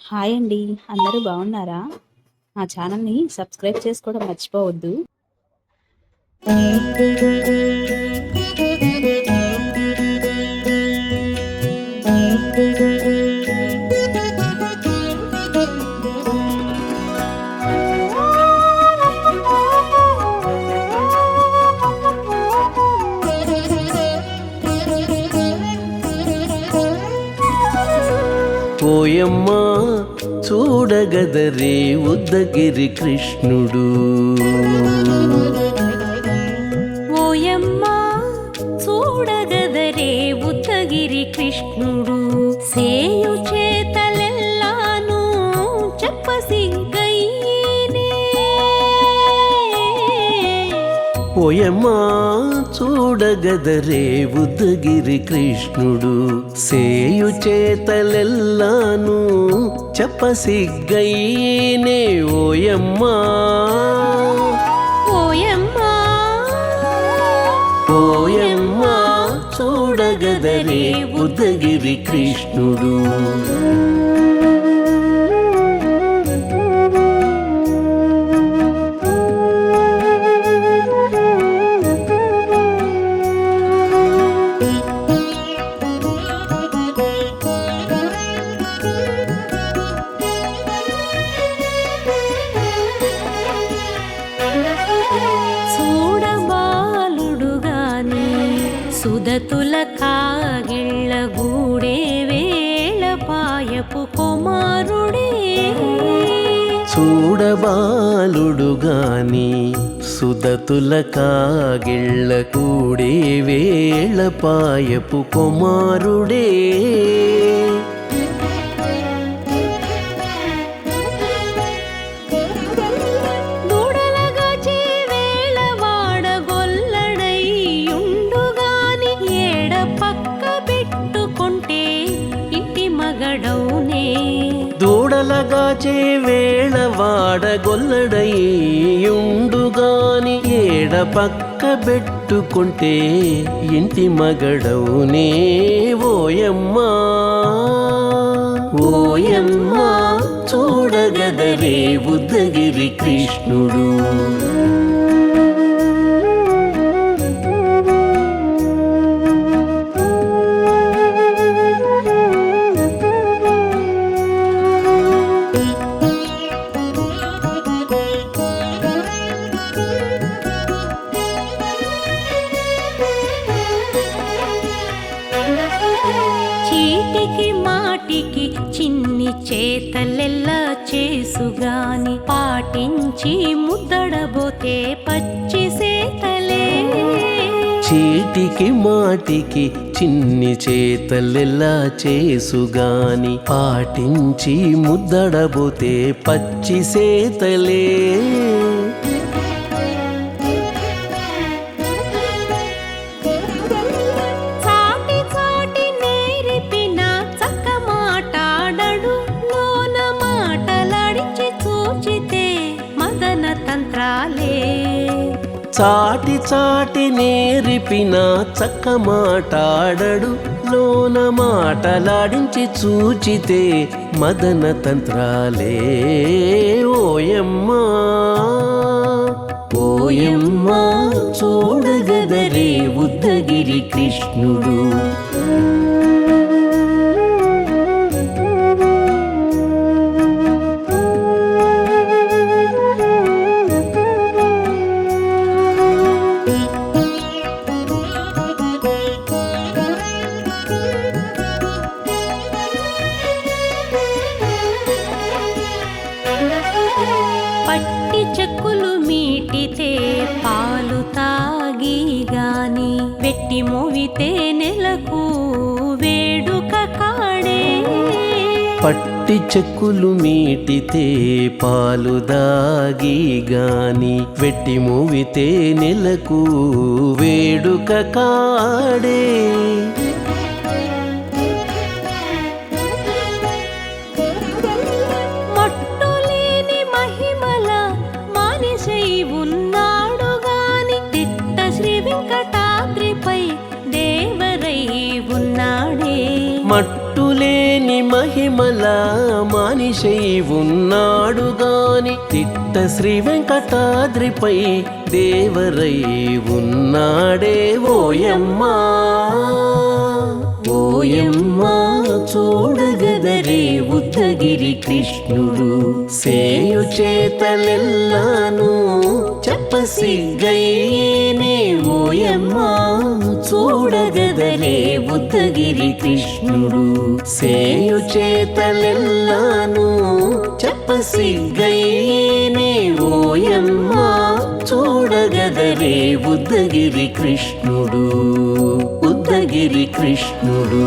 Hi అండి. అందరూ బాగున్నారా? మా ఛానల్‌ని సబ్స్క్రైబ్ చేసుకోవడం మర్చిపోవద్దు. ఓయమ్మా చూడగదరే ఉద్దగిరి కృష్ణుడు. ఓయమ్మా చూడగదరే ఉద్దగిరి కృష్ణుడు. సేయు చేతలెల్లాను చెప్పసిగ్గయ్యేనే. ఓయమ్మా చూడగదరే ఉద్దగిరి కృష్ణుడు. సేయు చేతలెల్లాను చెప్పసిగ్గయ్యేనే. ఓయమ్మా ఓయమ్మా ఓయమ్మా చూడగదరే ఉద్దగిరి కృష్ణుడు. చూడబాలుడుగాని సుదతుల కాగిళ్ళ గూడే వేళపాయపు కుమారుడే. చూడబాలుడుగాని సుదతుల కాగిళ్ళ కూడే వేళపాయపు కుమారుడే. దూడలగాచే వేళవాడ గొల్లడైయుండుగాని ఏడ పక్క పెట్టుకుంటే ఇంటి మగడౌనే. దూడలగాచే వేళవాడ గొల్లడయ్యుండుగాని ఏడ పక్క పెట్టుకుంటే ఇంటి మగడవునే. ఓయమ్మా ఓయమ్మా చూడగదరే ఉద్దగిరి కృష్ణుడు. చీటికి మాటికి చిన్ని చేతలెల్లా చేసుగాని పాటించి ముద్దడబోతే పచ్చి సేతలే. చీటికి మాటికి చిన్ని చేతలెల్లా చేసుగాని పాటించి ముద్దడబోతే పచ్చి సేతలే. చాటి చాటి నేర్పిన చక్క మాటాడడు లోన మాటలాడించి చూచితే మదన తంత్రాలే. చాటి చాటి నేర్పిన చక్క మాటాడడు లోన మాటలాడించి చూచితే మదన తంత్రాలే. ఓయమ్మా ఓయమ్మా చూడగదరే ఉద్దగిరి కృష్ణుడు. పట్టి చెక్కులు మీటితే పాలు తాగి గాని వెట్టి మోవితే నెలకు వేడుక కాడే. పట్టి చెక్కులు మీటితే పాలు దాగి గాని వెట్టి మూవితే నెలకు వేడుక కాడే. మట్టులేని మహిమల మానిసై ఉన్నాడు గాని తిట్ట శ్రీ వెంకటాద్రిపై దేవరై ఉన్నాడే. మట్టులేని మహిమల మానిషై ఉన్నాడు గాని తిట్ట శ్రీ వెంకటాద్రిపై దేవరై ఉన్నాడే ఓయమ్మా ఓయమ్మా చూడగదరే ఉత్తగిరి కృష్ణుడు సేయు చేతలెల్లాను చెప్పసిగ్గైనే ఓయమ్మా చూడగదరే ఉత్తగిరి కృష్ణుడు సేయు చేతలెల్లాను చెప్పసిగ్గైనే ఓయమ్మా చూడగదరే ఉద్దగిరి కృష్ణుడు ఉద్దగిరి కృష్ణుడు